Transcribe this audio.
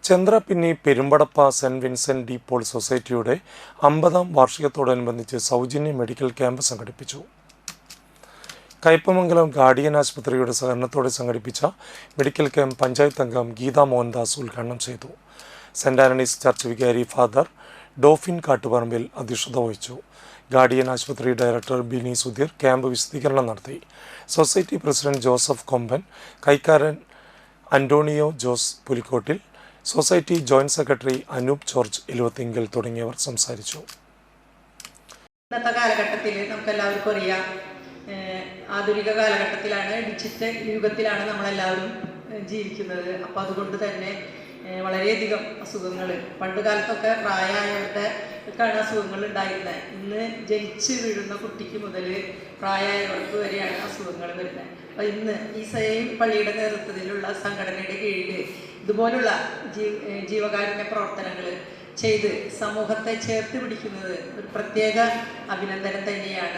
Chandrapinni Perumpadappa Saint Vincent de Paul സൊസൈറ്റിയുടെ 50ാം വാർഷികത്തോടനുബന്ധിച്ച് സൗജന്യ മെഡിക്കൽ ക്യാമ്പ് സംഘടിപ്പിച്ചു. കയ്പമംഗലം ഗാർഡിയൻ ആശുപത്രിയുടെ സഹകരണത്തോടെ സംഘടിപ്പിച്ച മെഡിക്കൽ ക്യാമ്പ് പഞ്ചായത്ത് അംഗം ഗീതാ മോഹൻദാസ് ഉദ്ഘാടനം ചെയ്തു. സെന്റ് ആന്റണീസ് ചർച്ച് വികാരി ഫാദർ ഡോഫിൻ കാട്ടുപറമ്പിൽ അധ്യക്ഷത വഹിച്ചു. ഗാർഡിയൻ ആശുപത്രി ഡയറക്ടർ ബിനി സുധീർ ക്യാമ്പ് വിശദീകരണം നടത്തി. സൊസൈറ്റി പ്രസിഡന്റ് ജോസഫ് കൊമ്പൻ, കൈക്കാരൻ Antonio Jose Pulikkottil, society joint secretary Anoop George Iluvathinkal തുടങ്ങിയവർ സംസാരിച്ചു. ഇന്നത്തെ കാലഘട്ടത്തിൽ നമുക്കെല്ലാവർക്കും അറിയാം, ആധുനിക കാലഘട്ടത്തിലാണ്, ഡിജിറ്റൽ യുഗത്തിലാണ് നമ്മളെല്ലാവരും ജീവിക്കുന്നത്. അപ്പോൾ അതുകൊണ്ട് തന്നെ വളരെയധികം അസുഖങ്ങൾ, പണ്ട് കാലത്തൊക്കെ പ്രായമായവർക്കാണ് അസുഖങ്ങൾ ഉണ്ടായിരുന്നത്. ഇന്ന് ജനിച്ച് വീഴുന്ന കുട്ടിക്ക് മുതൽ പ്രായമായവർക്ക് വരെയാണ് അസുഖങ്ങൾ വരുന്നത്. അപ്പോൾ ഇന്ന് ഈ പള്ളിയുടെ നേതൃത്വത്തിലുള്ള സംഘടനയുടെ കീഴിൽ ഇതുപോലുള്ള ജീവകാരുണ്യ പ്രവർത്തനങ്ങൾ ചെയ്ത് സമൂഹത്തെ ചേർത്ത് പിടിക്കുന്നത് ഒരു പ്രത്യേക അഭിനന്ദനം തന്നെയാണ്.